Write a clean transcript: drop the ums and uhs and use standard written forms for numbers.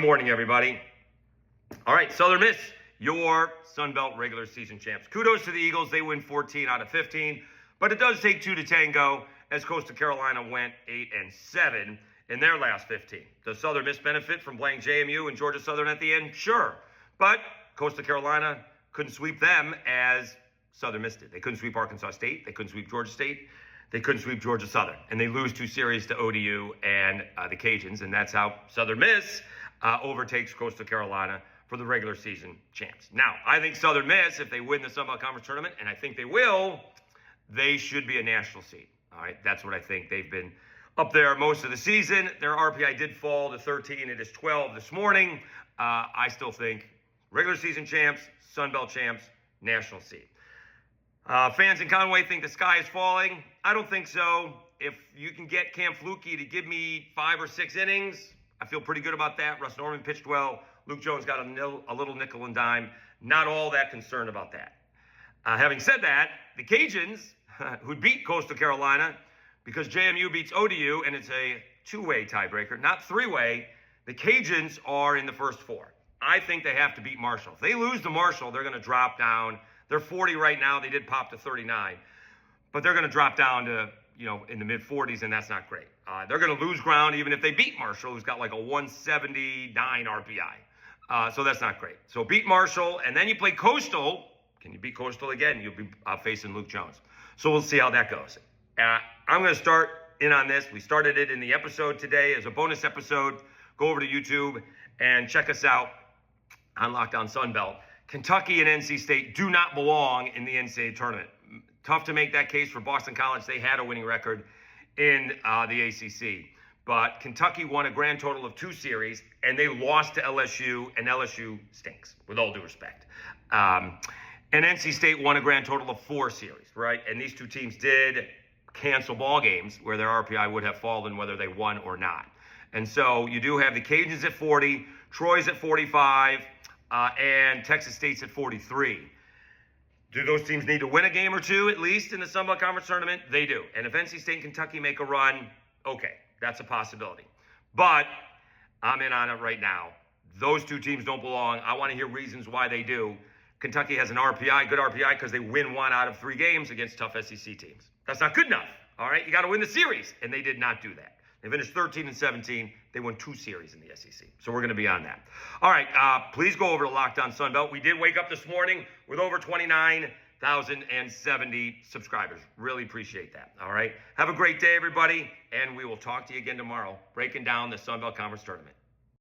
morning, everybody. All right, Southern Miss, your Sun Belt regular season champs. Kudos to the Eagles. They win 14 out of 15, but it does take two to tango, as Coastal Carolina went 8-7 in their last 15. Does Southern Miss benefit from playing JMU and Georgia Southern at the end? Sure, but Coastal Carolina couldn't sweep them as Southern Miss did. They couldn't sweep Arkansas State. They couldn't sweep Georgia State. They couldn't sweep Georgia Southern. And they lose two series to ODU and the Cajuns, and that's how Southern Miss overtakes Coastal Carolina for the regular season champs. Now, I think Southern Miss, if they win the Sun Belt Conference tournament, and I think they will, they should be a national seed. All right, that's what I think. They've been up there most of the season. Their RPI did fall to 13. It is 12 this morning. I still think regular season champs, Sun Belt champs, national seed. Fans in Conway think the sky is falling. I don't think so. If you can get Cam Flukie to give me 5 or 6 innings, I feel pretty good about that. Russ Norman pitched well. Luke Jones got a little nickel and dime. Not all that concerned about that. Having said that, the Cajuns, who beat Coastal Carolina because JMU beats ODU, and it's a 2-way tiebreaker, not 3-way, the Cajuns are in the first 4. I think they have to beat Marshall. If they lose to Marshall, they're going to drop down. They're 40 right now. They did pop to 39. But they're going to drop down to, in the mid-40s, and that's not great. They're going to lose ground even if they beat Marshall, who's got like a 179 RPI. So that's not great. So beat Marshall, and then you play Coastal. Can you beat Coastal again? You'll be facing Luke Jones. So we'll see how that goes. I'm going to start in on this. We started it in the episode today as a bonus episode. Go over to YouTube and check us out on Locked On Sun Belt. Kentucky and NC State do not belong in the NCAA tournament. Tough to make that case for Boston College. They had a winning record in the ACC. But Kentucky won a grand total of 2 series, and they lost to LSU, and LSU stinks, with all due respect. And NC State won a grand total of 4 series, right? And these two teams did cancel ball games where their RPI would have fallen whether they won or not. And so you do have the Cajuns at 40, Troy's at 45, and Texas State's at 43. Do those teams need to win a game or two, at least, in the Sun Belt Conference tournament? They do. And if NC State and Kentucky make a run, okay, that's a possibility. But I'm in on it right now. Those two teams don't belong. I want to hear reasons why they do. Kentucky has an RPI, good RPI, because they win 1 out of 3 games against tough SEC teams. That's not good enough, all right? You got to win the series, and they did not do that. They finished 13-17. They won 2 series in the SEC. So we're going to be on that. All right, please go over to Locked On Sun Belt. We did wake up this morning with over 29,070 subscribers. Really appreciate that, all right? Have a great day, everybody, and we will talk to you again tomorrow, breaking down the Sun Belt Conference Tournament.